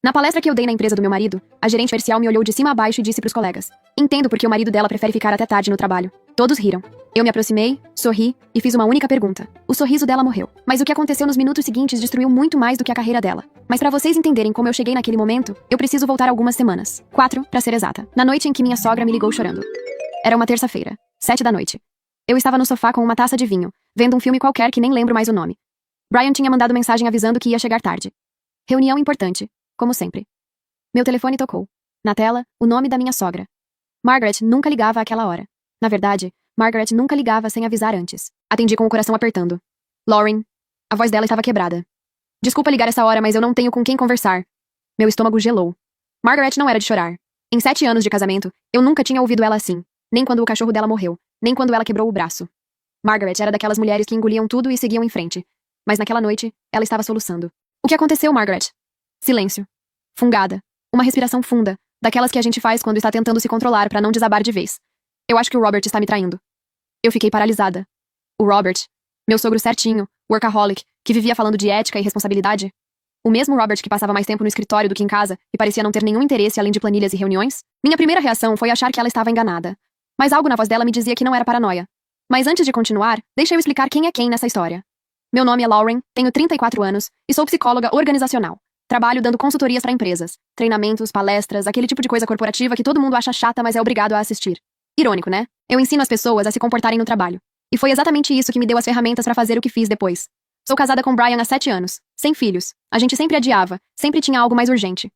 Na palestra que eu dei na empresa do meu marido, a gerente comercial me olhou de cima a baixo e disse pros colegas: "Entendo porque o marido dela prefere ficar até tarde no trabalho." Todos riram. Eu me aproximei, sorri e fiz uma única pergunta. O sorriso dela morreu. Mas o que aconteceu nos minutos seguintes destruiu muito mais do que a carreira dela. Mas pra vocês entenderem como eu cheguei naquele momento, eu preciso voltar algumas semanas. 4, pra ser exata. Na noite em que minha sogra me ligou chorando. Era uma terça-feira, 7 da noite. Eu estava no sofá com uma taça de vinho, vendo um filme qualquer que nem lembro mais o nome. Brian tinha mandado mensagem avisando que ia chegar tarde. Reunião importante, como sempre. Meu telefone tocou. Na tela, o nome da minha sogra. Margaret nunca ligava àquela hora. Na verdade, Margaret nunca ligava sem avisar antes. Atendi com o coração apertando. Lauren. A voz dela estava quebrada. Desculpa ligar essa hora, mas eu não tenho com quem conversar. Meu estômago gelou. Margaret não era de chorar. Em 7 anos de casamento, eu nunca tinha ouvido ela assim. Nem quando o cachorro dela morreu. Nem quando ela quebrou o braço. Margaret era daquelas mulheres que engoliam tudo e seguiam em frente. Mas naquela noite, ela estava soluçando. O que aconteceu, Margaret? Silêncio. Fungada. Uma respiração funda, daquelas que a gente faz quando está tentando se controlar para não desabar de vez. Eu acho que o Robert está me traindo. Eu fiquei paralisada. O Robert, meu sogro certinho, workaholic, que vivia falando de ética e responsabilidade? O mesmo Robert que passava mais tempo no escritório do que em casa e parecia não ter nenhum interesse além de planilhas e reuniões? Minha primeira reação foi achar que ela estava enganada. Mas algo na voz dela me dizia que não era paranoia. Mas antes de continuar, deixa eu explicar quem é quem nessa história. Meu nome é Lauren, tenho 34 anos e sou psicóloga organizacional. Trabalho dando consultorias para empresas, treinamentos, palestras, aquele tipo de coisa corporativa que todo mundo acha chata, mas é obrigado a assistir. Irônico, né? Eu ensino as pessoas a se comportarem no trabalho. E foi exatamente isso que me deu as ferramentas para fazer o que fiz depois. Sou casada com Brian há 7 anos, sem filhos. A gente sempre adiava, sempre tinha algo mais urgente.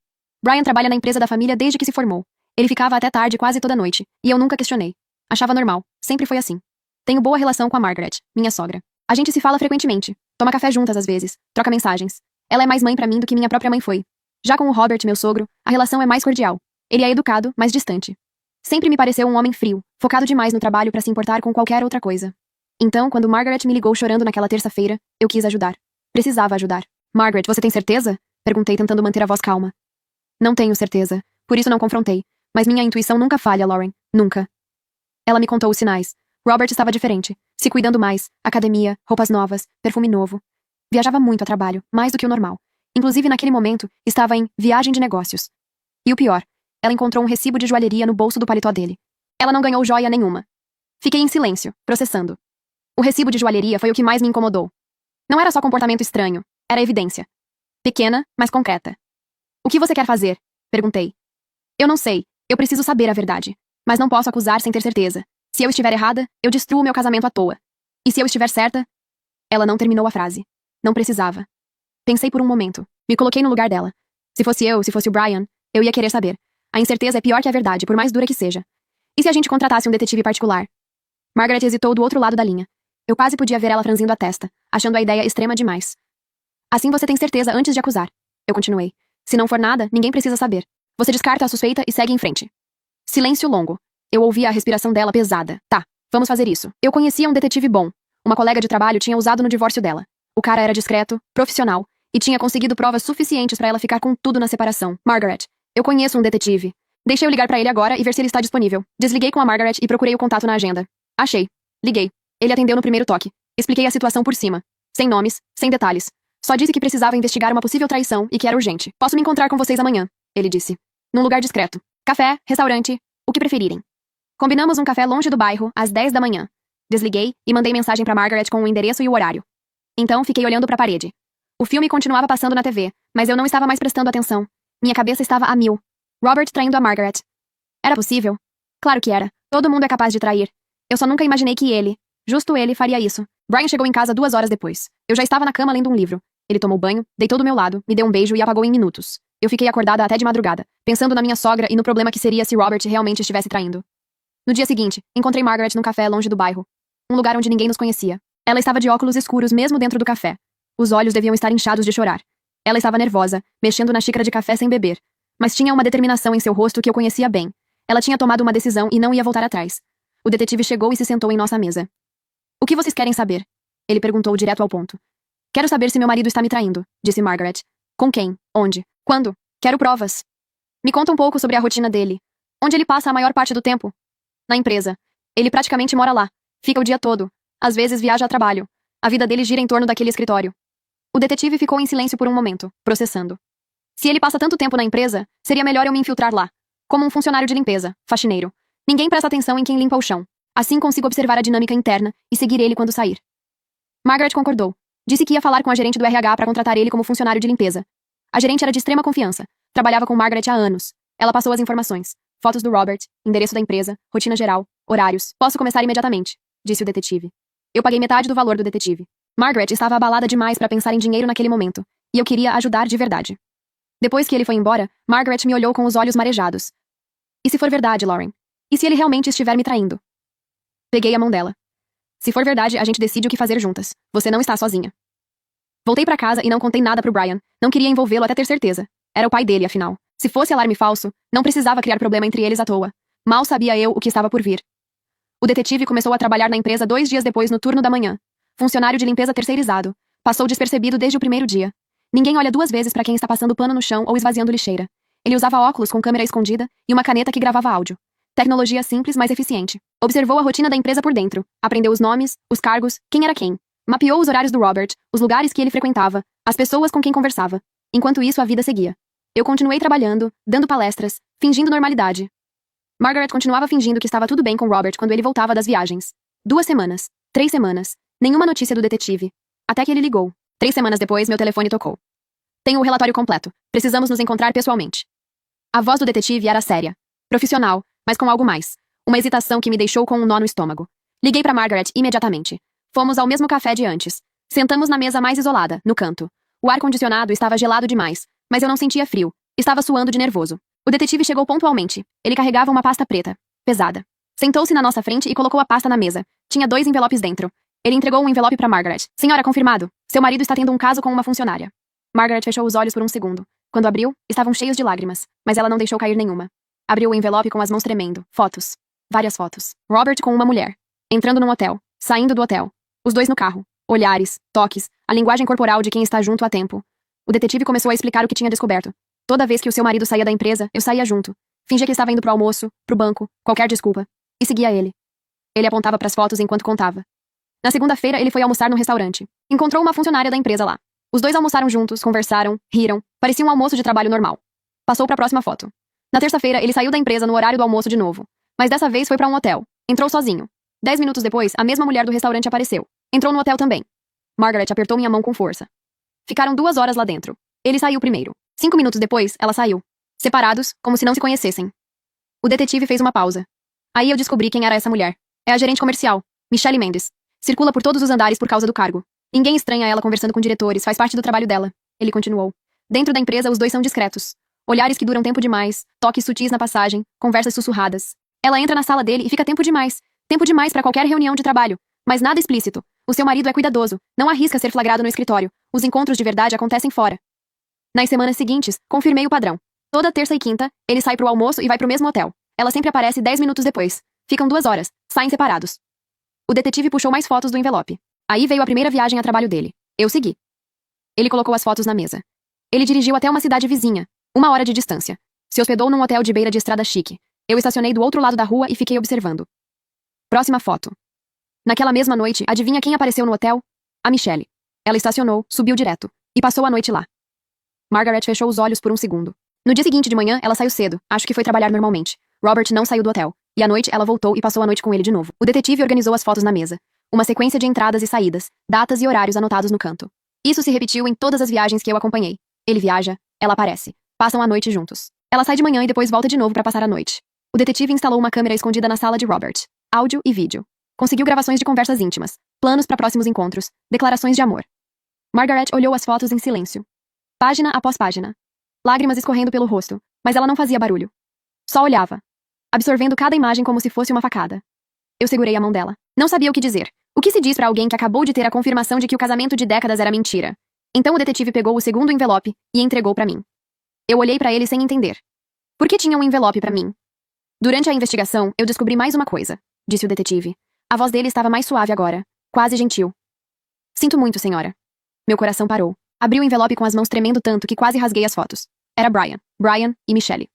Brian trabalha na empresa da família desde que se formou. Ele ficava até tarde quase toda noite, e eu nunca questionei. Achava normal, sempre foi assim. Tenho boa relação com a Margaret, minha sogra. A gente se fala frequentemente, toma café juntas às vezes, troca mensagens. Ela é mais mãe pra mim do que minha própria mãe foi. Já com o Robert, meu sogro, a relação é mais cordial. Ele é educado, mas distante. Sempre me pareceu um homem frio, focado demais no trabalho pra se importar com qualquer outra coisa. Então, quando Margaret me ligou chorando naquela terça-feira, eu quis ajudar. Precisava ajudar. Margaret, você tem certeza? Perguntei tentando manter a voz calma. Não tenho certeza, por isso não confrontei. Mas minha intuição nunca falha, Lauren. Nunca. Ela me contou os sinais. Robert estava diferente, se cuidando mais, academia, roupas novas, perfume novo. Viajava muito a trabalho, mais do que o normal. Inclusive, naquele momento, estava em viagem de negócios. E o pior, ela encontrou um recibo de joalheria no bolso do paletó dele. Ela não ganhou joia nenhuma. Fiquei em silêncio, processando. O recibo de joalheria foi o que mais me incomodou. Não era só comportamento estranho, era evidência. Pequena, mas concreta. O que você quer fazer? Perguntei. Eu não sei, eu preciso saber a verdade. Mas não posso acusar sem ter certeza. Se eu estiver errada, eu destruo meu casamento à toa. E se eu estiver certa? Ela não terminou a frase. Não precisava. Pensei por um momento. Me coloquei no lugar dela. Se fosse eu, se fosse o Brian, eu ia querer saber. A incerteza é pior que a verdade, por mais dura que seja. E se a gente contratasse um detetive particular? Margaret hesitou do outro lado da linha. Eu quase podia ver ela franzindo a testa, achando a ideia extrema demais. Assim você tem certeza antes de acusar. Eu continuei. Se não for nada, ninguém precisa saber. Você descarta a suspeita e segue em frente. Silêncio longo. Eu ouvia a respiração dela pesada. Tá, vamos fazer isso. Eu conhecia um detetive bom. Uma colega de trabalho tinha usado no divórcio dela. O cara era discreto, profissional, e tinha conseguido provas suficientes pra ela ficar com tudo na separação. Margaret, eu conheço um detetive. Deixa eu ligar pra ele agora e ver se ele está disponível. Desliguei com a Margaret e procurei o contato na agenda. Achei. Liguei. Ele atendeu no primeiro toque. Expliquei a situação por cima. Sem nomes, sem detalhes. Só disse que precisava investigar uma possível traição e que era urgente. Posso me encontrar com vocês amanhã, ele disse. Num lugar discreto. Café, restaurante, o que preferirem. Combinamos um café longe do bairro, às 10 da manhã. Desliguei e mandei mensagem pra Margaret com o endereço e o horário. Então fiquei olhando pra parede. O filme continuava passando na TV, mas eu não estava mais prestando atenção. Minha cabeça estava a mil. Robert traindo a Margaret. Era possível? Claro que era. Todo mundo é capaz de trair. Eu só nunca imaginei que ele, justo ele, faria isso. Brian chegou em casa 2 horas depois. Eu já estava na cama lendo um livro. Ele tomou banho, deitou do meu lado, me deu um beijo e apagou em minutos. Eu fiquei acordada até de madrugada, pensando na minha sogra e no problema que seria se Robert realmente estivesse traindo. No dia seguinte, encontrei Margaret num café longe do bairro. Um lugar onde ninguém nos conhecia. Ela estava de óculos escuros mesmo dentro do café. Os olhos deviam estar inchados de chorar. Ela estava nervosa, mexendo na xícara de café sem beber. Mas tinha uma determinação em seu rosto que eu conhecia bem. Ela tinha tomado uma decisão e não ia voltar atrás. O detetive chegou e se sentou em nossa mesa. O que vocês querem saber? Ele perguntou direto ao ponto. Quero saber se meu marido está me traindo, disse Margaret. Com quem? Onde? Quando? Quero provas. Me conta um pouco sobre a rotina dele. Onde ele passa a maior parte do tempo? Na empresa. Ele praticamente mora lá. Fica o dia todo. Às vezes viaja a trabalho. A vida dele gira em torno daquele escritório. O detetive ficou em silêncio por um momento, processando. Se ele passa tanto tempo na empresa, seria melhor eu me infiltrar lá. Como um funcionário de limpeza, faxineiro. Ninguém presta atenção em quem limpa o chão. Assim consigo observar a dinâmica interna e seguir ele quando sair. Margaret concordou. Disse que ia falar com a gerente do RH para contratar ele como funcionário de limpeza. A gerente era de extrema confiança. Trabalhava com Margaret há anos. Ela passou as informações. Fotos do Robert, endereço da empresa, rotina geral, horários. Posso começar imediatamente, disse o detetive. Eu paguei metade do valor do detetive. Margaret estava abalada demais para pensar em dinheiro naquele momento, e eu queria ajudar de verdade. Depois que ele foi embora, Margaret me olhou com os olhos marejados. E se for verdade, Lauren? E se ele realmente estiver me traindo? Peguei a mão dela. Se for verdade, a gente decide o que fazer juntas. Você não está sozinha. Voltei para casa e não contei nada pro Brian. Não queria envolvê-lo até ter certeza. Era o pai dele, afinal. Se fosse alarme falso, não precisava criar problema entre eles à toa. Mal sabia eu o que estava por vir. O detetive começou a trabalhar na empresa 2 dias depois no turno da manhã. Funcionário de limpeza terceirizado. Passou despercebido desde o primeiro dia. Ninguém olha 2 vezes para quem está passando pano no chão ou esvaziando lixeira. Ele usava óculos com câmera escondida e uma caneta que gravava áudio. Tecnologia simples, mas eficiente. Observou a rotina da empresa por dentro. Aprendeu os nomes, os cargos, quem era quem. Mapeou os horários do Robert, os lugares que ele frequentava, as pessoas com quem conversava. Enquanto isso, a vida seguia. Eu continuei trabalhando, dando palestras, fingindo normalidade. Margaret continuava fingindo que estava tudo bem com Robert quando ele voltava das viagens. 2 semanas, 3 semanas, nenhuma notícia do detetive. Até que ele ligou. 3 semanas depois, meu telefone tocou. Tenho o relatório completo. Precisamos nos encontrar pessoalmente. A voz do detetive era séria, profissional, mas com algo mais. Uma hesitação que me deixou com um nó no estômago. Liguei para Margaret imediatamente. Fomos ao mesmo café de antes. Sentamos na mesa mais isolada, no canto. O ar-condicionado estava gelado demais, mas eu não sentia frio. Estava suando de nervoso. O detetive chegou pontualmente. Ele carregava uma pasta preta, pesada. Sentou-se na nossa frente e colocou a pasta na mesa. Tinha 2 envelopes dentro. Ele entregou um envelope para Margaret. Senhora, confirmado. Seu marido está tendo um caso com uma funcionária. Margaret fechou os olhos por um segundo. Quando abriu, estavam cheios de lágrimas, mas ela não deixou cair nenhuma. Abriu o envelope com as mãos tremendo. Fotos. Várias fotos. Robert com uma mulher. Entrando num hotel. Saindo do hotel. Os 2 no carro. Olhares, toques, a linguagem corporal de quem está junto há tempo. O detetive começou a explicar o que tinha descoberto. Toda vez que o seu marido saía da empresa, eu saía junto. Fingia que estava indo pro almoço, pro banco, qualquer desculpa. E seguia ele. Ele apontava pras fotos enquanto contava. Na segunda-feira, ele foi almoçar num restaurante. Encontrou uma funcionária da empresa lá. Os 2 almoçaram juntos, conversaram, riram. Parecia um almoço de trabalho normal. Passou pra próxima foto. Na terça-feira, ele saiu da empresa no horário do almoço de novo. Mas dessa vez foi pra um hotel. Entrou sozinho. 10 minutos depois, a mesma mulher do restaurante apareceu. Entrou no hotel também. Margaret apertou minha mão com força. Ficaram 2 horas lá dentro. Ele saiu primeiro. 5 minutos depois, ela saiu. Separados, como se não se conhecessem. O detetive fez uma pausa. Aí eu descobri quem era essa mulher. É a gerente comercial, Michelle Mendes. Circula por todos os andares por causa do cargo. Ninguém estranha ela conversando com diretores, faz parte do trabalho dela. Ele continuou. Dentro da empresa, os 2 são discretos. Olhares que duram tempo demais, toques sutis na passagem, conversas sussurradas. Ela entra na sala dele e fica tempo demais. Tempo demais para qualquer reunião de trabalho. Mas nada explícito. O seu marido é cuidadoso, não arrisca ser flagrado no escritório. Os encontros de verdade acontecem fora. Nas semanas seguintes, confirmei o padrão. Toda terça e quinta, ele sai pro almoço e vai pro mesmo hotel. Ela sempre aparece 10 minutos depois. Ficam 2 horas, saem separados. O detetive puxou mais fotos do envelope. Aí veio a primeira viagem a trabalho dele. Eu segui. Ele colocou as fotos na mesa. Ele dirigiu até uma cidade vizinha, 1 hora de distância. Se hospedou num hotel de beira de estrada chique. Eu estacionei do outro lado da rua e fiquei observando. Próxima foto. Naquela mesma noite, adivinha quem apareceu no hotel? A Michelle. Ela estacionou, subiu direto, e passou a noite lá. Margaret fechou os olhos por um segundo. No dia seguinte de manhã, ela saiu cedo, acho que foi trabalhar normalmente. Robert não saiu do hotel, e à noite ela voltou e passou a noite com ele de novo. O detetive organizou as fotos na mesa. Uma sequência de entradas e saídas, datas e horários anotados no canto. Isso se repetiu em todas as viagens que eu acompanhei. Ele viaja, ela aparece. Passam a noite juntos. Ela sai de manhã e depois volta de novo para passar a noite. O detetive instalou uma câmera escondida na sala de Robert. Áudio e vídeo. Conseguiu gravações de conversas íntimas, planos para próximos encontros, declarações de amor. Margaret olhou as fotos em silêncio. Página após página. Lágrimas escorrendo pelo rosto, mas ela não fazia barulho. Só olhava, absorvendo cada imagem como se fosse uma facada. Eu segurei a mão dela. Não sabia o que dizer. O que se diz para alguém que acabou de ter a confirmação de que o casamento de décadas era mentira? Então o detetive pegou o segundo envelope e entregou para mim. Eu olhei para ele sem entender. Por que tinha um envelope para mim? Durante a investigação, eu descobri mais uma coisa, disse o detetive. A voz dele estava mais suave agora, quase gentil. Sinto muito, senhora. Meu coração parou. Abri o envelope com as mãos tremendo tanto que quase rasguei as fotos. Era Brian e Michelle.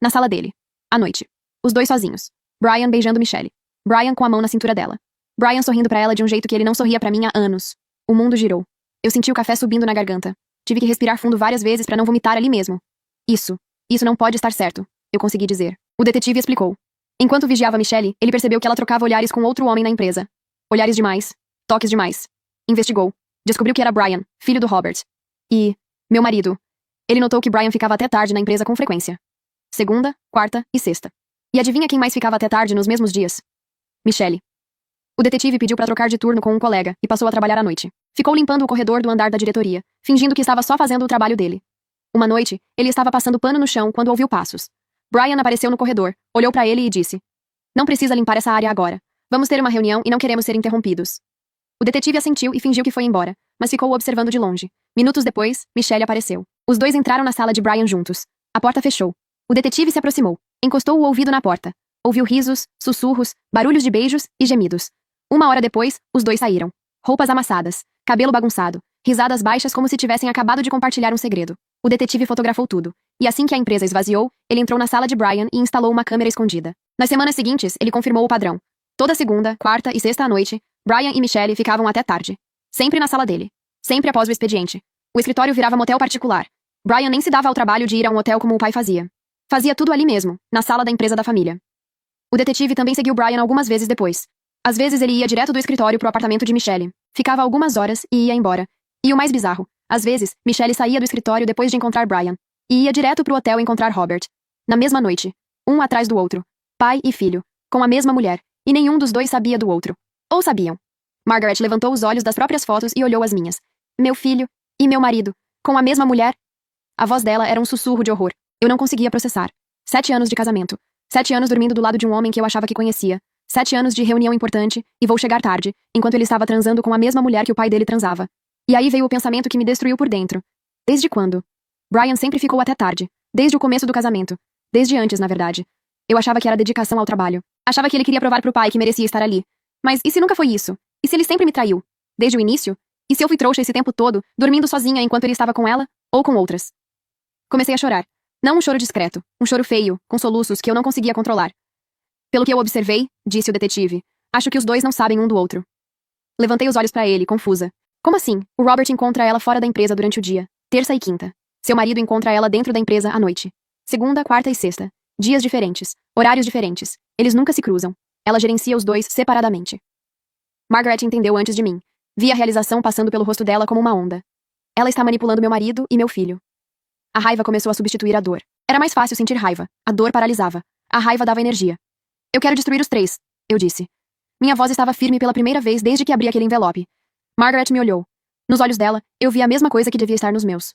Na sala dele. À noite. Os 2 sozinhos. Brian beijando Michelle. Brian com a mão na cintura dela. Brian sorrindo pra ela de um jeito que ele não sorria pra mim há anos. O mundo girou. Eu senti o café subindo na garganta. Tive que respirar fundo várias vezes pra não vomitar ali mesmo. Isso não pode estar certo, eu consegui dizer. O detetive explicou. Enquanto vigiava Michelle, ele percebeu que ela trocava olhares com outro homem na empresa. Olhares demais. Toques demais. Investigou. Descobriu que era Brian, filho do Robert. E... meu marido. Ele notou que Brian ficava até tarde na empresa com frequência. Segunda, quarta e sexta. E adivinha quem mais ficava até tarde nos mesmos dias? Michelle. O detetive pediu para trocar de turno com um colega e passou a trabalhar à noite. Ficou limpando o corredor do andar da diretoria, fingindo que estava só fazendo o trabalho dele. Uma noite, ele estava passando pano no chão quando ouviu passos. Brian apareceu no corredor, olhou para ele e disse: "Não precisa limpar essa área agora. Vamos ter uma reunião e não queremos ser interrompidos." O detetive assentiu e fingiu que foi embora, mas ficou observando de longe. Minutos depois, Michelle apareceu. Os dois entraram na sala de Brian juntos. A porta fechou. O detetive se aproximou, encostou o ouvido na porta. Ouviu risos, sussurros, barulhos de beijos e gemidos. Uma hora depois, os dois saíram. Roupas amassadas, cabelo bagunçado, risadas baixas como se tivessem acabado de compartilhar um segredo. O detetive fotografou tudo. E assim que a empresa esvaziou, ele entrou na sala de Brian e instalou uma câmera escondida. Nas semanas seguintes, ele confirmou o padrão. Toda segunda, quarta e sexta à noite, Brian e Michelle ficavam até tarde. Sempre na sala dele. Sempre após o expediente. O escritório virava motel particular. Brian nem se dava ao trabalho de ir a um hotel como o pai fazia. Fazia tudo ali mesmo, na sala da empresa da família. O detetive também seguiu Brian algumas vezes depois. Às vezes ele ia direto do escritório pro apartamento de Michelle. Ficava algumas horas e ia embora. E o mais bizarro, às vezes, Michelle saía do escritório depois de encontrar Brian. E ia direto pro hotel encontrar Robert. Na mesma noite. Um atrás do outro. Pai e filho. Com a mesma mulher. E nenhum dos dois sabia do outro. Ou sabiam. Margaret levantou os olhos das próprias fotos e olhou as minhas. Meu filho. E meu marido. Com a mesma mulher? A voz dela era um sussurro de horror. Eu não conseguia processar. 7 anos de casamento. 7 anos dormindo do lado de um homem que eu achava que conhecia. 7 anos de reunião importante, e vou chegar tarde, enquanto ele estava transando com a mesma mulher que o pai dele transava. E aí veio o pensamento que me destruiu por dentro. Desde quando? Brian sempre ficou até tarde. Desde o começo do casamento. Desde antes, na verdade. Eu achava que era dedicação ao trabalho. Achava que ele queria provar pro pai que merecia estar ali. Mas e se nunca foi isso? E se ele sempre me traiu? Desde o início? E se eu fui trouxa esse tempo todo, dormindo sozinha enquanto ele estava com ela? Ou com outras? Comecei a chorar. Não um choro discreto. Um choro feio, com soluços que eu não conseguia controlar. Pelo que eu observei, disse o detetive, acho que os dois não sabem um do outro. Levantei os olhos para ele, confusa. Como assim? O Robert encontra ela fora da empresa durante o dia, terça e quinta. Seu marido encontra ela dentro da empresa à noite. Segunda, quarta e sexta. Dias diferentes, horários diferentes. Eles nunca se cruzam. Ela gerencia os dois separadamente. Margaret entendeu antes de mim. Vi a realização passando pelo rosto dela como uma onda. Ela está manipulando meu marido e meu filho. A raiva começou a substituir a dor. Era mais fácil sentir raiva. A dor paralisava. A raiva dava energia. Eu quero destruir os três, eu disse. Minha voz estava firme pela primeira vez desde que abri aquele envelope. Margaret me olhou. Nos olhos dela, eu vi a mesma coisa que devia estar nos meus.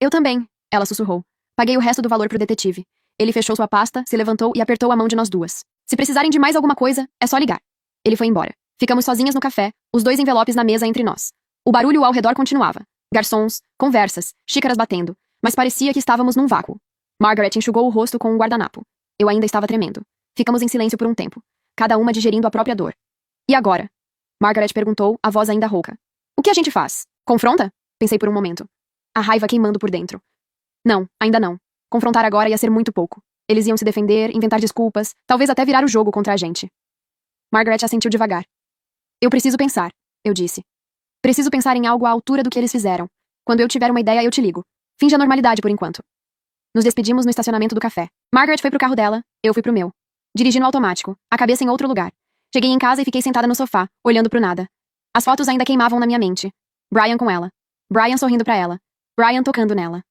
Eu também, ela sussurrou. Paguei o resto do valor pro detetive. Ele fechou sua pasta, se levantou e apertou a mão de nós duas. Se precisarem de mais alguma coisa, é só ligar. Ele foi embora. Ficamos sozinhas no café, os dois envelopes na mesa entre nós. O barulho ao redor continuava. Garçons, conversas, xícaras batendo. Mas parecia que estávamos num vácuo. Margaret enxugou o rosto com um guardanapo. Eu ainda estava tremendo. Ficamos em silêncio por um tempo, cada uma digerindo a própria dor. E agora? Margaret perguntou, a voz ainda rouca. O que a gente faz? Confronta? Pensei por um momento. A raiva queimando por dentro. Não, ainda não. Confrontar agora ia ser muito pouco. Eles iam se defender, inventar desculpas, talvez até virar o jogo contra a gente. Margaret assentiu devagar. Eu preciso pensar, eu disse. Preciso pensar em algo à altura do que eles fizeram. Quando eu tiver uma ideia, eu te ligo. Finge a normalidade por enquanto. Nos despedimos no estacionamento do café. Margaret foi pro carro dela, eu fui pro meu. Dirigi no automático, a cabeça em outro lugar. Cheguei em casa e fiquei sentada no sofá, olhando pro nada. As fotos ainda queimavam na minha mente. Brian com ela. Brian sorrindo pra ela. Brian tocando nela.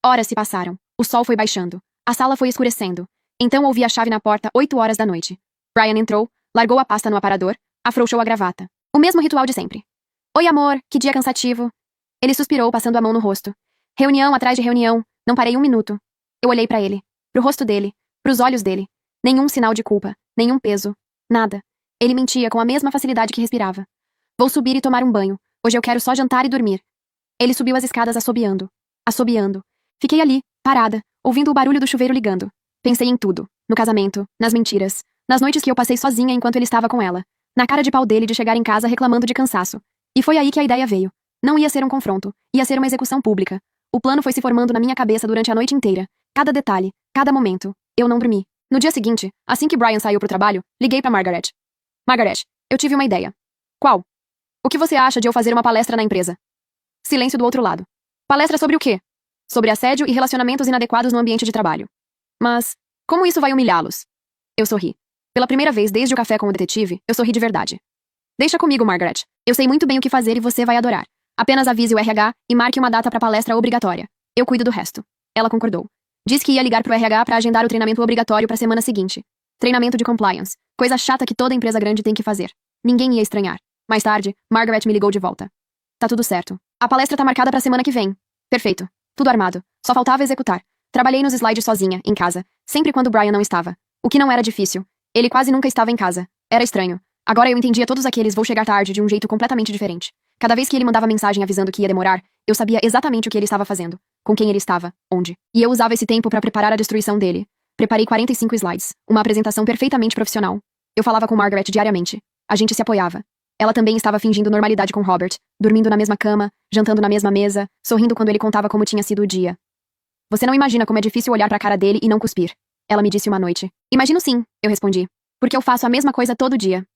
Horas se passaram. O sol foi baixando. A sala foi escurecendo. Então ouvi a chave na porta 8 horas da noite. Brian entrou, largou a pasta no aparador, afrouxou a gravata. O mesmo ritual de sempre. Oi, amor, que dia cansativo. Ele suspirou, passando a mão no rosto. Reunião atrás de reunião. Não parei um minuto. Eu olhei pra ele. Pro rosto dele. Pros olhos dele. Nenhum sinal de culpa. Nenhum peso. Nada. Ele mentia com a mesma facilidade que respirava. Vou subir e tomar um banho. Hoje eu quero só jantar e dormir. Ele subiu as escadas assobiando. Assobiando. Fiquei ali, parada, ouvindo o barulho do chuveiro ligando. Pensei em tudo. No casamento, nas mentiras, nas noites que eu passei sozinha enquanto ele estava com ela. Na cara de pau dele de chegar em casa reclamando de cansaço. E foi aí que a ideia veio. Não ia ser um confronto. Ia ser uma execução pública. O plano foi se formando na minha cabeça durante a noite inteira. Cada detalhe, cada momento. Eu não dormi. No dia seguinte, assim que Brian saiu pro trabalho, liguei pra Margaret. Margaret, eu tive uma ideia. Qual? O que você acha de eu fazer uma palestra na empresa? Silêncio do outro lado. Palestra sobre o quê? sobre assédio e relacionamentos inadequados no ambiente de trabalho. Mas, como isso vai humilhá-los? Eu sorri. Pela primeira vez desde o café com o detetive, eu sorri de verdade. Deixa comigo, Margaret. Eu sei muito bem o que fazer e você vai adorar. Apenas avise o RH e marque uma data para palestra obrigatória. Eu cuido do resto. Ela concordou. Disse que ia ligar pro RH para agendar o treinamento obrigatório para semana seguinte. Treinamento de compliance. Coisa chata que toda empresa grande tem que fazer. Ninguém ia estranhar. Mais tarde, Margaret me ligou de volta. Tá tudo certo. A palestra tá marcada pra semana que vem. Perfeito. Tudo armado. Só faltava executar. Trabalhei nos slides sozinha, em casa, sempre quando Brian não estava. O que não era difícil. Ele quase nunca estava em casa. Era estranho. Agora eu entendia todos aqueles vou chegar tarde de um jeito completamente diferente. Cada vez que ele mandava mensagem avisando que ia demorar, eu sabia exatamente o que ele estava fazendo, com quem ele estava, onde. E eu usava esse tempo para preparar a destruição dele. Preparei 45 slides, uma apresentação perfeitamente profissional. Eu falava com Margaret diariamente. A gente se apoiava. Ela também estava fingindo normalidade com Robert, dormindo na mesma cama, jantando na mesma mesa, sorrindo quando ele contava como tinha sido o dia. Você não imagina como é difícil olhar para a cara dele e não cuspir. Ela me disse uma noite. Imagino sim, eu respondi. Porque eu faço a mesma coisa todo dia.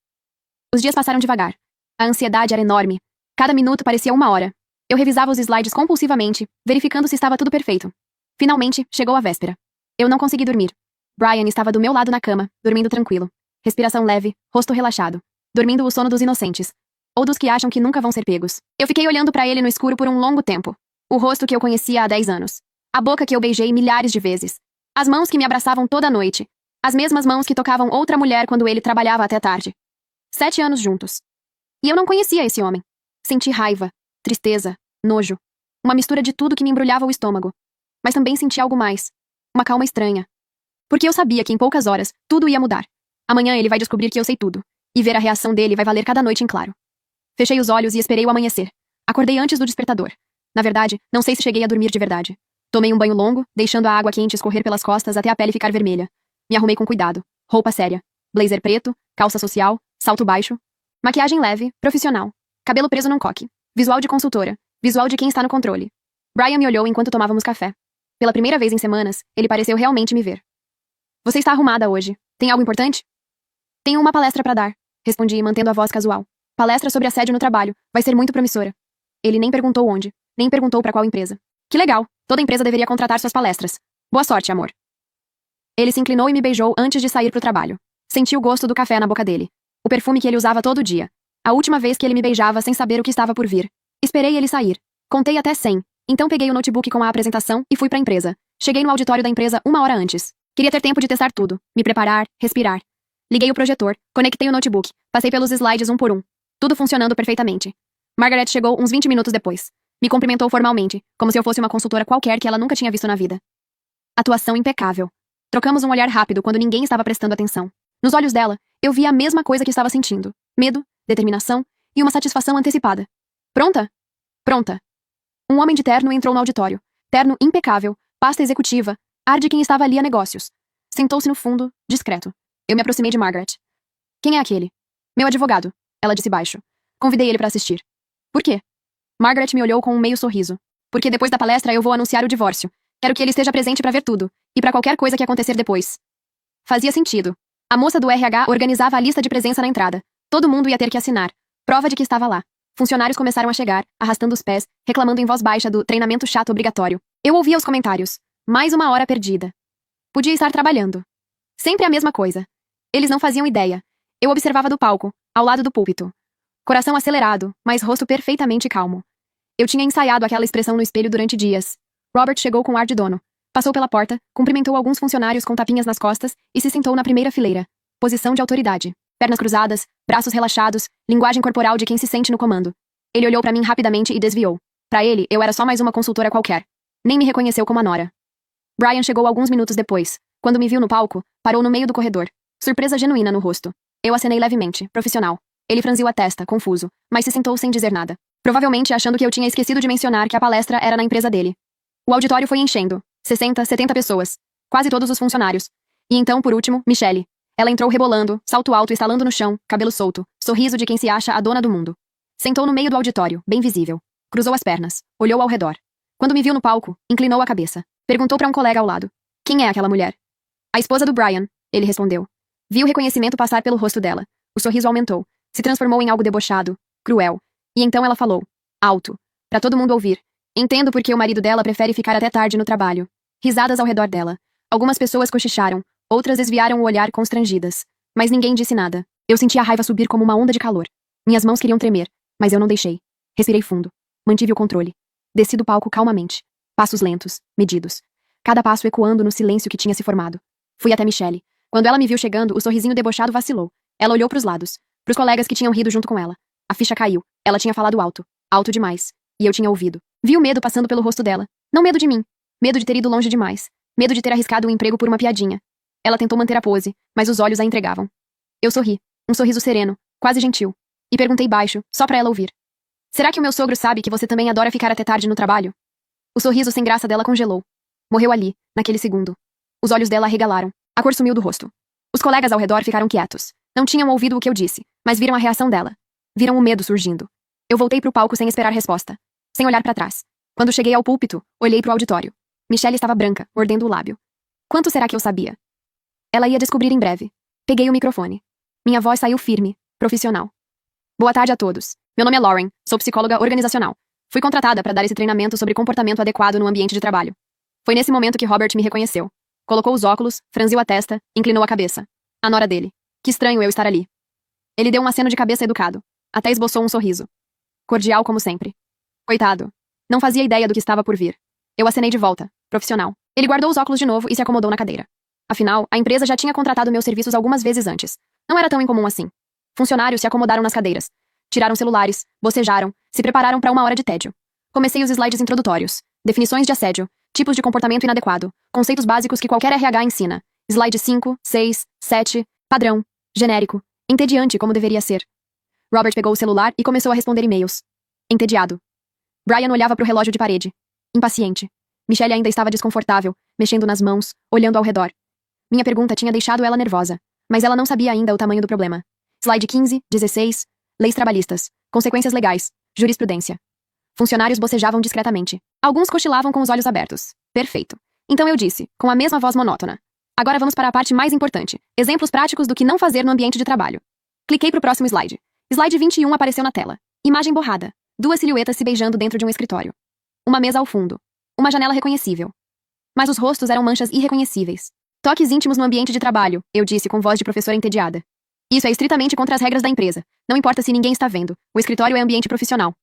Os dias passaram devagar. A ansiedade era enorme. Cada minuto parecia uma hora. Eu revisava os slides compulsivamente, verificando se estava tudo perfeito. Finalmente, chegou a véspera. Eu não consegui dormir. Brian estava do meu lado na cama, dormindo tranquilo. Respiração leve, rosto relaxado. Dormindo o sono dos inocentes. Ou dos que acham que nunca vão ser pegos. Eu fiquei olhando para ele no escuro por um longo tempo. O rosto que eu conhecia há 10 anos. A boca que eu beijei milhares de vezes. As mãos que me abraçavam toda noite. As mesmas mãos que tocavam outra mulher quando ele trabalhava até tarde. 7 anos juntos. E eu não conhecia esse homem. Senti raiva, tristeza, nojo. Uma mistura de tudo que me embrulhava o estômago. Mas também senti algo mais. Uma calma estranha. Porque eu sabia que em poucas horas, tudo ia mudar. Amanhã ele vai descobrir que eu sei tudo. E ver a reação dele vai valer cada noite em claro. Fechei os olhos e esperei o amanhecer. Acordei antes do despertador. Na verdade, não sei se cheguei a dormir de verdade. Tomei um banho longo, deixando a água quente escorrer pelas costas até a pele ficar vermelha. Me arrumei com cuidado. Roupa séria. Blazer preto, calça social, salto baixo. Maquiagem leve, profissional. Cabelo preso num coque. Visual de consultora. Visual de quem está no controle. Brian me olhou enquanto tomávamos café. Pela primeira vez em semanas, ele pareceu realmente me ver. Você está arrumada hoje. Tem algo importante? Tenho uma palestra para dar. Respondi, mantendo a voz casual. Palestra sobre assédio no trabalho. Vai ser muito promissora. Ele nem perguntou onde. Nem perguntou para qual empresa. Que legal. Toda empresa deveria contratar suas palestras. Boa sorte, amor. Ele se inclinou e me beijou antes de sair pro trabalho. Senti o gosto do café na boca dele. O perfume que ele usava todo dia. A última vez que ele me beijava sem saber o que estava por vir. Esperei ele sair. Contei até 100. Então peguei o notebook com a apresentação e fui pra empresa. Cheguei no auditório da empresa 1 hora antes. Queria ter tempo de testar tudo. Me preparar, respirar. Liguei o projetor, conectei o notebook. Passei pelos slides um por um. Tudo funcionando perfeitamente. Margaret chegou uns 20 minutos depois. Me cumprimentou formalmente, como se eu fosse uma consultora qualquer que ela nunca tinha visto na vida. Atuação impecável. Trocamos um olhar rápido quando ninguém estava prestando atenção. Nos olhos dela, eu via a mesma coisa que estava sentindo. Medo, determinação e uma satisfação antecipada. Pronta? Pronta. Um homem de terno entrou no auditório. Terno impecável, pasta executiva, ar de quem estava ali a negócios. Sentou-se no fundo, discreto. Eu me aproximei de Margaret. Quem é aquele? Meu advogado, ela disse baixo. Convidei ele para assistir. Por quê? Margaret me olhou com um meio sorriso. Porque depois da palestra eu vou anunciar o divórcio. Quero que ele esteja presente para ver tudo. E para qualquer coisa que acontecer depois. Fazia sentido. A moça do RH organizava a lista de presença na entrada. Todo mundo ia ter que assinar. Prova de que estava lá. Funcionários começaram a chegar, arrastando os pés, reclamando em voz baixa do treinamento chato obrigatório. Eu ouvia os comentários. Mais 1 hora perdida. Podia estar trabalhando. Sempre a mesma coisa. Eles não faziam ideia. Eu observava do palco, ao lado do púlpito. Coração acelerado, mas rosto perfeitamente calmo. Eu tinha ensaiado aquela expressão no espelho durante dias. Robert chegou com ar de dono. Passou pela porta, cumprimentou alguns funcionários com tapinhas nas costas e se sentou na primeira fileira. Posição de autoridade. Pernas cruzadas, braços relaxados, linguagem corporal de quem se sente no comando. Ele olhou para mim rapidamente e desviou. Para ele, eu era só mais uma consultora qualquer. Nem me reconheceu como a nora. Brian chegou alguns minutos depois. Quando me viu no palco, parou no meio do corredor. Surpresa genuína no rosto. Eu acenei levemente, profissional. Ele franziu a testa, confuso, mas se sentou sem dizer nada. Provavelmente achando que eu tinha esquecido de mencionar que a palestra era na empresa dele. O auditório foi enchendo. 60, 70 pessoas. Quase todos os funcionários. E então, por último, Michelle. Ela entrou rebolando, salto alto estalando no chão, cabelo solto, sorriso de quem se acha a dona do mundo. Sentou no meio do auditório, bem visível. Cruzou as pernas, olhou ao redor. Quando me viu no palco, inclinou a cabeça. Perguntou para um colega ao lado. Quem é aquela mulher? A esposa do Brian, ele respondeu. Vi o reconhecimento passar pelo rosto dela. O sorriso aumentou. Se transformou em algo debochado, cruel. E então ela falou. Alto. Para todo mundo ouvir. Entendo porque o marido dela prefere ficar até tarde no trabalho. Risadas ao redor dela. Algumas pessoas cochicharam, outras desviaram o olhar constrangidas. Mas ninguém disse nada. Eu senti a raiva subir como uma onda de calor. Minhas mãos queriam tremer, mas eu não deixei. Respirei fundo. Mantive o controle. Desci do palco calmamente. Passos lentos, medidos. Cada passo ecoando no silêncio que tinha se formado. Fui até Michelle. Quando ela me viu chegando, o sorrisinho debochado vacilou. Ela olhou pros lados. Pros colegas que tinham rido junto com ela. A ficha caiu. Ela tinha falado alto. Alto demais. E eu tinha ouvido. Vi o medo passando pelo rosto dela. Não medo de mim. Medo de ter ido longe demais. Medo de ter arriscado um emprego por uma piadinha. Ela tentou manter a pose, mas os olhos a entregavam. Eu sorri. Um sorriso sereno, quase gentil. E perguntei baixo, só pra ela ouvir. Será que o meu sogro sabe que você também adora ficar até tarde no trabalho? O sorriso sem graça dela congelou. Morreu ali, naquele segundo. Os olhos dela arregalaram. A cor sumiu do rosto. Os colegas ao redor ficaram quietos. Não tinham ouvido o que eu disse, mas viram a reação dela. Viram o medo surgindo. Eu voltei pro palco sem esperar resposta. Sem olhar pra trás. Quando cheguei ao púlpito, olhei pro auditório. Michelle estava branca, mordendo o lábio. Quanto será que eu sabia? Ela ia descobrir em breve. Peguei o microfone. Minha voz saiu firme, profissional. Boa tarde a todos. Meu nome é Lauren, sou psicóloga organizacional. Fui contratada para dar esse treinamento sobre comportamento adequado no ambiente de trabalho. Foi nesse momento que Robert me reconheceu. Colocou os óculos, franziu a testa, inclinou a cabeça. A nora dele. Que estranho eu estar ali. Ele deu um aceno de cabeça educado. Até esboçou um sorriso. Cordial como sempre. Coitado. Não fazia ideia do que estava por vir. Eu acenei de volta, profissional. Ele guardou os óculos de novo e se acomodou na cadeira. Afinal, a empresa já tinha contratado meus serviços algumas vezes antes. Não era tão incomum assim. Funcionários se acomodaram nas cadeiras. Tiraram celulares, bocejaram, se prepararam para uma hora de tédio. Comecei os slides introdutórios. Definições de assédio, tipos de comportamento inadequado, conceitos básicos que qualquer RH ensina. Slide 5, 6, 7, padrão, genérico, entediante como deveria ser. Robert pegou o celular e começou a responder e-mails. Entediado. Brian olhava para o relógio de parede. Impaciente. Michelle ainda estava desconfortável, mexendo nas mãos, olhando ao redor. Minha pergunta tinha deixado ela nervosa, mas ela não sabia ainda o tamanho do problema. Slide 15, 16, leis trabalhistas, consequências legais, jurisprudência. Funcionários bocejavam discretamente. Alguns cochilavam com os olhos abertos. Perfeito. Então eu disse, com a mesma voz monótona. Agora vamos para a parte mais importante. Exemplos práticos do que não fazer no ambiente de trabalho. Cliquei pro próximo slide. Slide 21 apareceu na tela. Imagem borrada. Duas silhuetas se beijando dentro de um escritório. Uma mesa ao fundo. Uma janela reconhecível. Mas os rostos eram manchas irreconhecíveis. Toques íntimos no ambiente de trabalho, eu disse com voz de professora entediada. Isso é estritamente contra as regras da empresa. Não importa se ninguém está vendo. O escritório é ambiente profissional.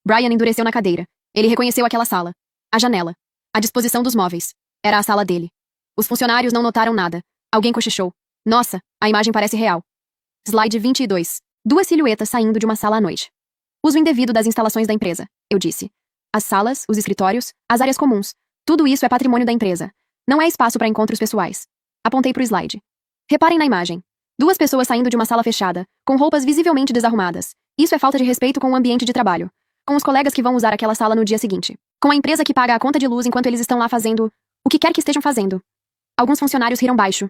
Brian endureceu na cadeira. Ele reconheceu aquela sala. A janela. A disposição dos móveis. Era a sala dele. Os funcionários não notaram nada. Alguém cochichou. Nossa, a imagem parece real. Slide 22. Duas silhuetas saindo de uma sala à noite. Uso indevido das instalações da empresa, eu disse. As salas, os escritórios, as áreas comuns. Tudo isso é patrimônio da empresa. Não é espaço para encontros pessoais. Apontei pro slide. Reparem na imagem. Duas pessoas saindo de uma sala fechada, com roupas visivelmente desarrumadas. Isso é falta de respeito com o ambiente de trabalho. Com os colegas que vão usar aquela sala no dia seguinte. Com a empresa que paga a conta de luz enquanto eles estão lá fazendo o que quer que estejam fazendo. Alguns funcionários riram baixo.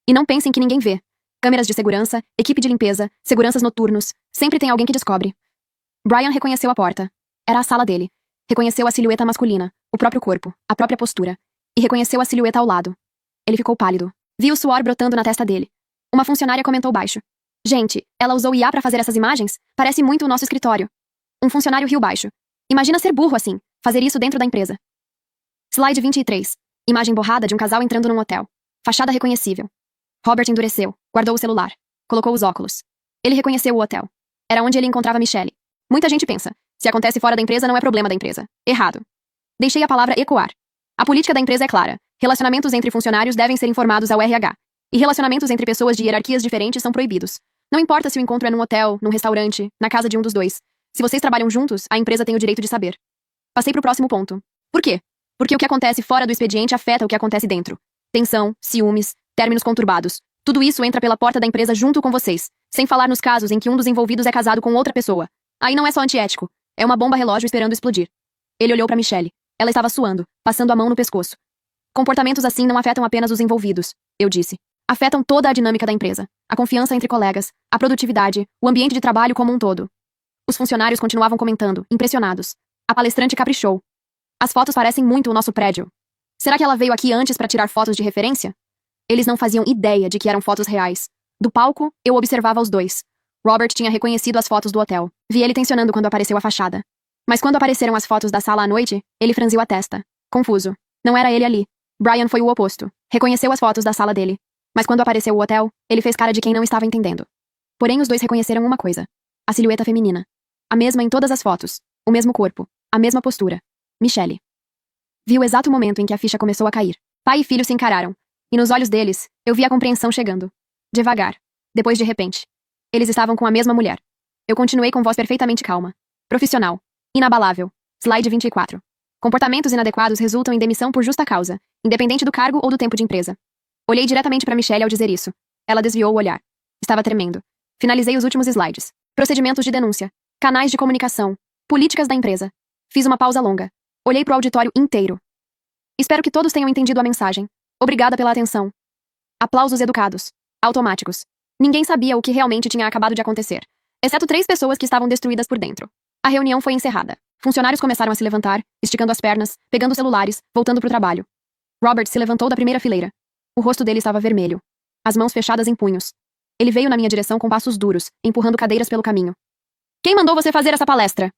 E não pensem que ninguém vê. Câmeras de segurança, equipe de limpeza, seguranças noturnos. Sempre tem alguém que descobre. Brian reconheceu a porta. Era a sala dele. Reconheceu a silhueta masculina, o próprio corpo, a própria postura. E reconheceu a silhueta ao lado. Ele ficou pálido. Vi o suor brotando na testa dele. Uma funcionária comentou baixo. Gente, ela usou IA para fazer essas imagens? Parece muito o nosso escritório. Um funcionário riu baixo. Imagina ser burro assim, fazer isso dentro da empresa. Slide 23. Imagem borrada de um casal entrando num hotel. Fachada reconhecível. Robert endureceu, guardou o celular, colocou os óculos. Ele reconheceu o hotel. Era onde ele encontrava Michelle. Muita gente pensa, se acontece fora da empresa não é problema da empresa. Errado. Deixei a palavra ecoar. A política da empresa é clara. Relacionamentos entre funcionários devem ser informados ao RH. E relacionamentos entre pessoas de hierarquias diferentes são proibidos. Não importa se o encontro é num hotel, num restaurante, na casa de um dos dois. Se vocês trabalham juntos, a empresa tem o direito de saber. Passei pro próximo ponto. Por quê? Porque o que acontece fora do expediente afeta o que acontece dentro. Tensão, ciúmes, términos conturbados. Tudo isso entra pela porta da empresa junto com vocês. Sem falar nos casos em que um dos envolvidos é casado com outra pessoa. Aí não é só antiético. É uma bomba relógio esperando explodir. Ele olhou pra Michelle. Ela estava suando, passando a mão no pescoço. Comportamentos assim não afetam apenas os envolvidos, eu disse. Afetam toda a dinâmica da empresa. A confiança entre colegas, a produtividade, o ambiente de trabalho como um todo. Os funcionários continuavam comentando, impressionados. A palestrante caprichou. As fotos parecem muito o nosso prédio. Será que ela veio aqui antes para tirar fotos de referência? Eles não faziam ideia de que eram fotos reais. Do palco, eu observava os dois. Robert tinha reconhecido as fotos do hotel. Vi ele tensionando quando apareceu a fachada. Mas quando apareceram as fotos da sala à noite, ele franziu a testa. Confuso. Não era ele ali. Brian foi o oposto. Reconheceu as fotos da sala dele. Mas quando apareceu o hotel, ele fez cara de quem não estava entendendo. Porém, os dois reconheceram uma coisa. A silhueta feminina. A mesma em todas as fotos. O mesmo corpo. A mesma postura. Michelle. Vi o exato momento em que a ficha começou a cair. Pai e filho se encararam. E nos olhos deles, eu vi a compreensão chegando. Devagar. Depois de repente. Eles estavam com a mesma mulher. Eu continuei com voz perfeitamente calma. Profissional. Inabalável. Slide 24. Comportamentos inadequados resultam em demissão por justa causa, independente do cargo ou do tempo de empresa. Olhei diretamente para Michelle ao dizer isso. Ela desviou o olhar. Estava tremendo. Finalizei os últimos slides. Procedimentos de denúncia. Canais de comunicação. Políticas da empresa. Fiz uma pausa longa. Olhei pro auditório inteiro. Espero que todos tenham entendido a mensagem. Obrigada pela atenção. Aplausos educados. Automáticos. Ninguém sabia o que realmente tinha acabado de acontecer, exceto 3 pessoas que estavam destruídas por dentro. A reunião foi encerrada. Funcionários começaram a se levantar, esticando as pernas, pegando celulares, voltando pro trabalho. Robert se levantou da primeira fileira. O rosto dele estava vermelho. As mãos fechadas em punhos. Ele veio na minha direção com passos duros, empurrando cadeiras pelo caminho. Quem mandou você fazer essa palestra?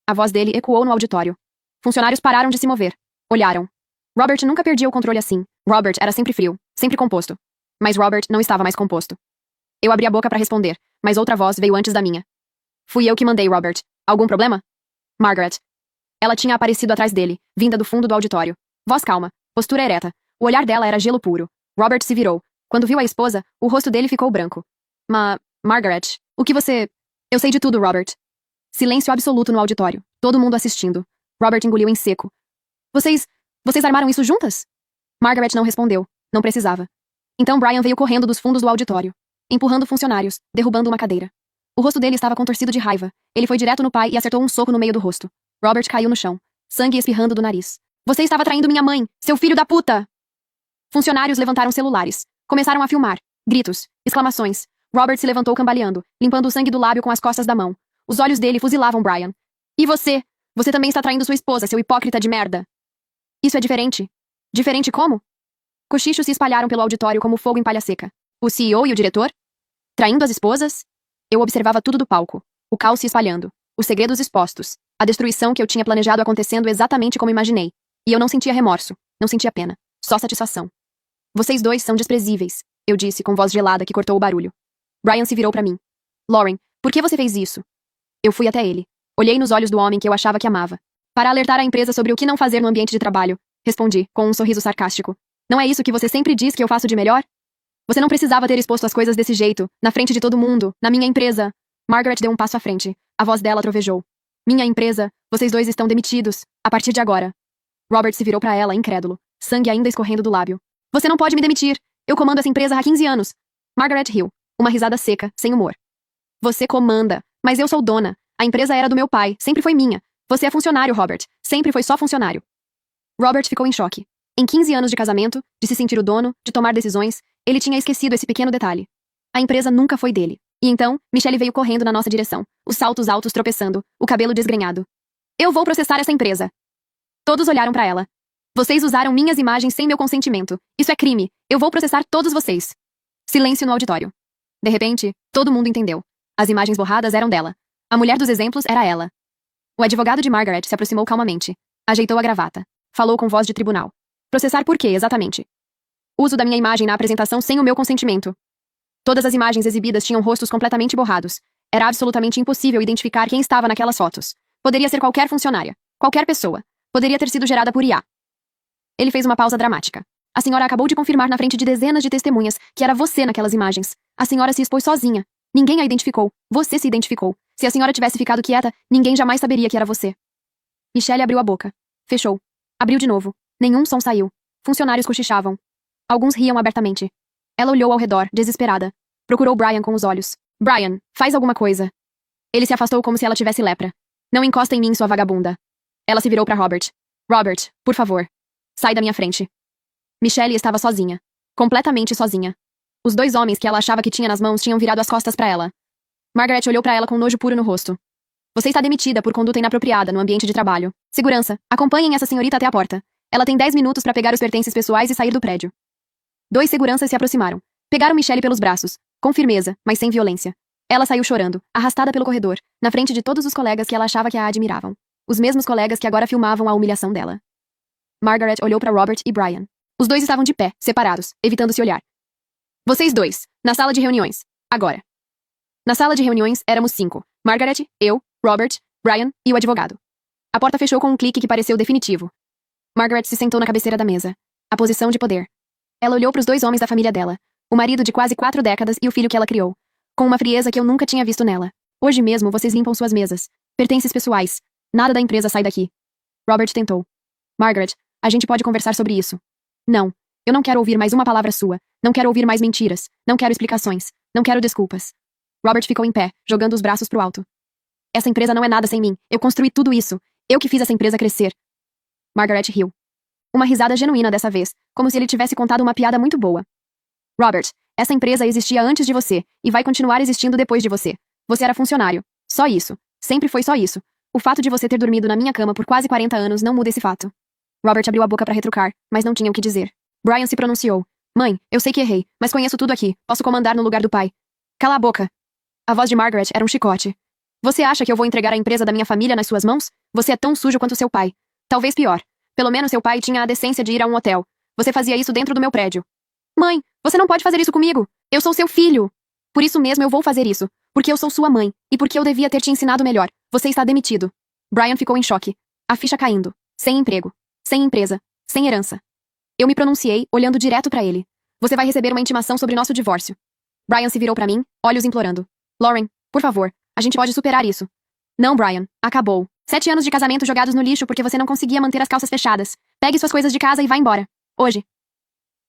A voz dele ecoou no auditório. Funcionários pararam de se mover. Olharam. Robert nunca perdia o controle assim. Robert era sempre frio, sempre composto. Mas Robert não estava mais composto. Eu abri a boca para responder, mas outra voz veio antes da minha. Fui eu que mandei, Robert. Algum problema? Margaret. Ela tinha aparecido atrás dele, vinda do fundo do auditório. Voz calma, postura ereta. O olhar dela era gelo puro. Robert se virou. Quando viu a esposa, o rosto dele ficou branco. Margaret, o que você... Eu sei de tudo, Robert. Silêncio absoluto no auditório. Todo mundo assistindo. Robert engoliu em seco. Vocês armaram isso juntas? Margaret não respondeu. Não precisava. Então Brian veio correndo dos fundos do auditório, empurrando funcionários, derrubando uma cadeira. O rosto dele estava contorcido de raiva. Ele foi direto no pai e acertou um soco no meio do rosto. Robert caiu no chão, sangue espirrando do nariz. Você estava traindo minha mãe, seu filho da puta! Funcionários levantaram celulares. Começaram a filmar. Gritos, exclamações. Robert se levantou cambaleando, limpando o sangue do lábio com as costas da mão. Os olhos dele fuzilavam Brian. E você? Você também está traindo sua esposa, seu hipócrita de merda. Isso é diferente. Diferente como? Cochichos se espalharam pelo auditório como fogo em palha seca. O CEO e o diretor? Traindo as esposas? Eu observava tudo do palco. O caos se espalhando. Os segredos expostos. A destruição que eu tinha planejado acontecendo exatamente como imaginei. E eu não sentia remorso. Não sentia pena. Só satisfação. Vocês dois são desprezíveis, eu disse com voz gelada que cortou o barulho. Brian se virou para mim. Lauren, por que você fez isso? Eu fui até ele. Olhei nos olhos do homem que eu achava que amava. Para alertar a empresa sobre o que não fazer no ambiente de trabalho, respondi, com um sorriso sarcástico. Não é isso que você sempre diz que eu faço de melhor? Você não precisava ter exposto as coisas desse jeito, na frente de todo mundo, na minha empresa. Margaret deu um passo à frente. A voz dela trovejou. Minha empresa, vocês dois estão demitidos, a partir de agora. Robert se virou para ela, incrédulo, sangue ainda escorrendo do lábio. Você não pode me demitir. Eu comando essa empresa há 15 anos. Margaret riu. Uma risada seca, sem humor. Você comanda, mas eu sou dona. A empresa era do meu pai, sempre foi minha. Você é funcionário, Robert. Sempre foi só funcionário. Robert ficou em choque. Em 15 anos de casamento, de se sentir o dono, de tomar decisões, ele tinha esquecido esse pequeno detalhe. A empresa nunca foi dele. E então, Michelle veio correndo na nossa direção, os saltos altos tropeçando, o cabelo desgrenhado. Eu vou processar essa empresa. Todos olharam para ela. Vocês usaram minhas imagens sem meu consentimento. Isso é crime. Eu vou processar todos vocês. Silêncio no auditório. De repente, todo mundo entendeu. As imagens borradas eram dela. A mulher dos exemplos era ela. O advogado de Margaret se aproximou calmamente. Ajeitou a gravata. Falou com voz de tribunal. Processar por quê, exatamente? Uso da minha imagem na apresentação sem o meu consentimento. Todas as imagens exibidas tinham rostos completamente borrados. Era absolutamente impossível identificar quem estava naquelas fotos. Poderia ser qualquer funcionária. Qualquer pessoa. Poderia ter sido gerada por IA. Ele fez uma pausa dramática. A senhora acabou de confirmar na frente de dezenas de testemunhas que era você naquelas imagens. A senhora se expôs sozinha. Ninguém a identificou. Você se identificou. Se a senhora tivesse ficado quieta, ninguém jamais saberia que era você. Michelle abriu a boca. Fechou. Abriu de novo. Nenhum som saiu. Funcionários cochichavam. Alguns riam abertamente. Ela olhou ao redor, desesperada. Procurou Brian com os olhos. Brian, faz alguma coisa. Ele se afastou como se ela tivesse lepra. Não encosta em mim, sua vagabunda. Ela se virou para Robert. Robert, por favor. Sai da minha frente. Michelle estava sozinha. Completamente sozinha. Os 2 homens que ela achava que tinha nas mãos tinham virado as costas para ela. Margaret olhou para ela com nojo puro no rosto. Você está demitida por conduta inapropriada no ambiente de trabalho. Segurança, acompanhem essa senhorita até a porta. Ela tem 10 minutos para pegar os pertences pessoais e sair do prédio. 2 seguranças se aproximaram. Pegaram Michelle pelos braços, com firmeza, mas sem violência. Ela saiu chorando, arrastada pelo corredor, na frente de todos os colegas que ela achava que a admiravam. Os mesmos colegas que agora filmavam a humilhação dela. Margaret olhou para Robert e Brian. Os dois estavam de pé, separados, evitando se olhar. Vocês dois, na sala de reuniões. Agora. Na sala de reuniões éramos 5. Margaret, eu, Robert, Brian e o advogado. A porta fechou com um clique que pareceu definitivo. Margaret se sentou na cabeceira da mesa. A posição de poder. Ela olhou para os 2 homens da família dela, o marido de quase 4 décadas e o filho que ela criou, com uma frieza que eu nunca tinha visto nela. Hoje mesmo vocês limpam suas mesas. Pertences pessoais. Nada da empresa sai daqui. Robert tentou. Margaret, a gente pode conversar sobre isso. Não. Eu não quero ouvir mais uma palavra sua. Não quero ouvir mais mentiras. Não quero explicações. Não quero desculpas. Robert ficou em pé, jogando os braços pro alto. Essa empresa não é nada sem mim. Eu construí tudo isso. Eu que fiz essa empresa crescer. Margaret riu. Uma risada genuína dessa vez, como se ele tivesse contado uma piada muito boa. Robert, essa empresa existia antes de você, e vai continuar existindo depois de você. Você era funcionário. Só isso. Sempre foi só isso. O fato de você ter dormido na minha cama por quase 40 anos não muda esse fato. Robert abriu a boca para retrucar, mas não tinha o que dizer. Brian se pronunciou. Mãe, eu sei que errei, mas conheço tudo aqui. Posso comandar no lugar do pai. Cala a boca. A voz de Margaret era um chicote. Você acha que eu vou entregar a empresa da minha família nas suas mãos? Você é tão sujo quanto seu pai. Talvez pior. Pelo menos seu pai tinha a decência de ir a um hotel. Você fazia isso dentro do meu prédio. Mãe, você não pode fazer isso comigo. Eu sou seu filho. Por isso mesmo eu vou fazer isso. Porque eu sou sua mãe. E porque eu devia ter te ensinado melhor. Você está demitido. Brian ficou em choque. A ficha caindo. Sem emprego. Sem empresa. Sem herança. Eu me pronunciei, olhando direto para ele. Você vai receber uma intimação sobre nosso divórcio. Brian se virou para mim, olhos implorando. Lauren, por favor, a gente pode superar isso. Não, Brian. Acabou. 7 anos de casamento jogados no lixo porque você não conseguia manter as calças fechadas. Pegue suas coisas de casa e vá embora. Hoje.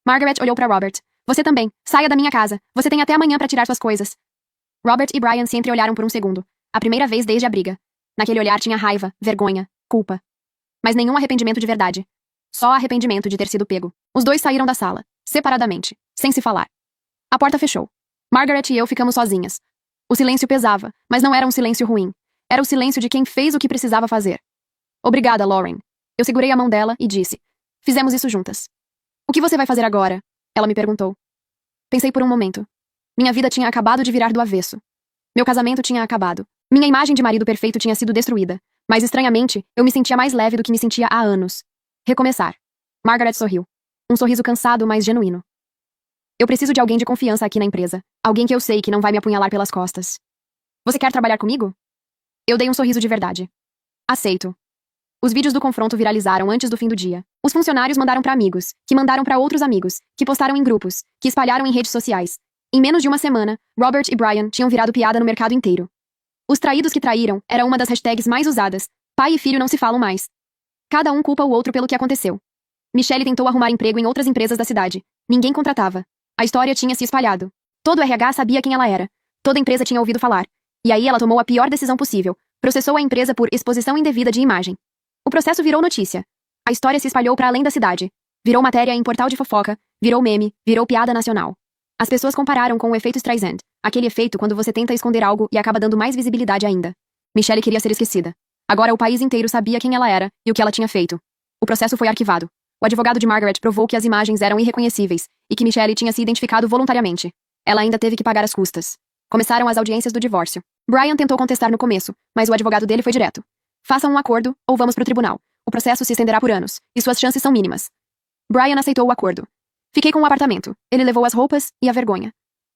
Margaret olhou para Robert. Você também. Saia da minha casa. Você tem até amanhã para tirar suas coisas. Robert e Brian se entreolharam por um segundo. A primeira vez desde a briga. Naquele olhar tinha raiva, vergonha, culpa. Mas nenhum arrependimento de verdade. Só arrependimento de ter sido pego. Os dois saíram da sala, separadamente, sem se falar. A porta fechou. Margaret e eu ficamos sozinhas. O silêncio pesava, mas não era um silêncio ruim. Era o silêncio de quem fez o que precisava fazer. Obrigada, Lauren. Eu segurei a mão dela e disse. Fizemos isso juntas. O que você vai fazer agora? Ela me perguntou. Pensei por um momento. Minha vida tinha acabado de virar do avesso. Meu casamento tinha acabado. Minha imagem de marido perfeito tinha sido destruída. Mas, estranhamente, eu me sentia mais leve do que me sentia há anos. Recomeçar. Margaret sorriu. Um sorriso cansado, mas genuíno. Eu preciso de alguém de confiança aqui na empresa. Alguém que eu sei que não vai me apunhalar pelas costas. Você quer trabalhar comigo? Eu dei um sorriso de verdade. Aceito. Os vídeos do confronto viralizaram antes do fim do dia. Os funcionários mandaram para amigos, que mandaram para outros amigos, que postaram em grupos, que espalharam em redes sociais. Em menos de uma semana, Robert e Brian tinham virado piada no mercado inteiro. Os traídos que traíram era uma das hashtags mais usadas. Pai e filho não se falam mais. Cada um culpa o outro pelo que aconteceu. Michelle tentou arrumar emprego em outras empresas da cidade. Ninguém contratava. A história tinha se espalhado. Todo o RH sabia quem ela era. Toda a empresa tinha ouvido falar. E aí ela tomou a pior decisão possível. Processou a empresa por exposição indevida de imagem. O processo virou notícia. A história se espalhou para além da cidade. Virou matéria em portal de fofoca, virou meme, virou piada nacional. As pessoas compararam com o efeito Streisand, aquele efeito quando você tenta esconder algo e acaba dando mais visibilidade ainda. Michelle queria ser esquecida. Agora o país inteiro sabia quem ela era e o que ela tinha feito. O processo foi arquivado. O advogado de Margaret provou que as imagens eram irreconhecíveis e que Michelle tinha se identificado voluntariamente. Ela ainda teve que pagar as custas. Começaram as audiências do divórcio. Brian tentou contestar no começo, mas o advogado dele foi direto. Façam um acordo, ou vamos pro tribunal. O processo se estenderá por anos, e suas chances são mínimas. Brian aceitou o acordo. Fiquei com o apartamento. Ele levou as roupas e a vergonha.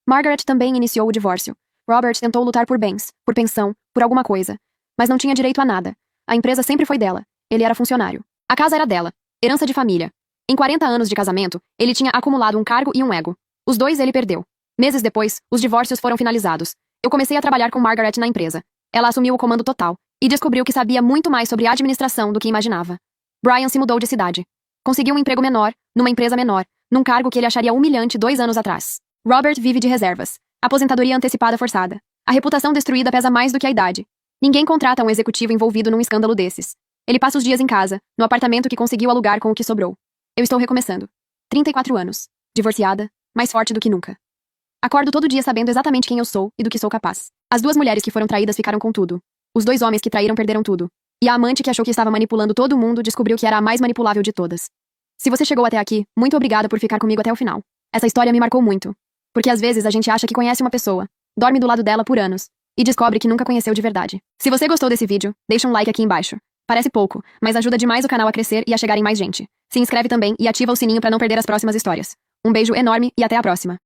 Margaret também iniciou o divórcio. Robert tentou lutar por bens, por pensão, por alguma coisa. Mas não tinha direito a nada. A empresa sempre foi dela. Ele era funcionário. A casa era dela. Herança de família. Em 40 anos de casamento, ele tinha acumulado um cargo e um ego. Os dois ele perdeu. Meses depois, os divórcios foram finalizados. Eu comecei a trabalhar com Margaret na empresa. Ela assumiu o comando total e descobriu que sabia muito mais sobre a administração do que imaginava. Brian se mudou de cidade. Conseguiu um emprego menor, numa empresa menor, num cargo que ele acharia humilhante 2 anos atrás. Robert vive de reservas. Aposentadoria antecipada forçada. A reputação destruída pesa mais do que a idade. Ninguém contrata um executivo envolvido num escândalo desses. Ele passa os dias em casa, no apartamento que conseguiu alugar com o que sobrou. Eu estou recomeçando. 34 anos. Divorciada, mais forte do que nunca. Acordo todo dia sabendo exatamente quem eu sou e do que sou capaz. As 2 mulheres que foram traídas ficaram com tudo. Os 2 homens que traíram perderam tudo. E a amante que achou que estava manipulando todo mundo descobriu que era a mais manipulável de todas. Se você chegou até aqui, muito obrigada por ficar comigo até o final. Essa história me marcou muito. Porque às vezes a gente acha que conhece uma pessoa, dorme do lado dela por anos, e descobre que nunca conheceu de verdade. Se você gostou desse vídeo, deixa um like aqui embaixo. Parece pouco, mas ajuda demais o canal a crescer e a chegar em mais gente. Se inscreve também e ativa o sininho para não perder as próximas histórias. Um beijo enorme e até a próxima.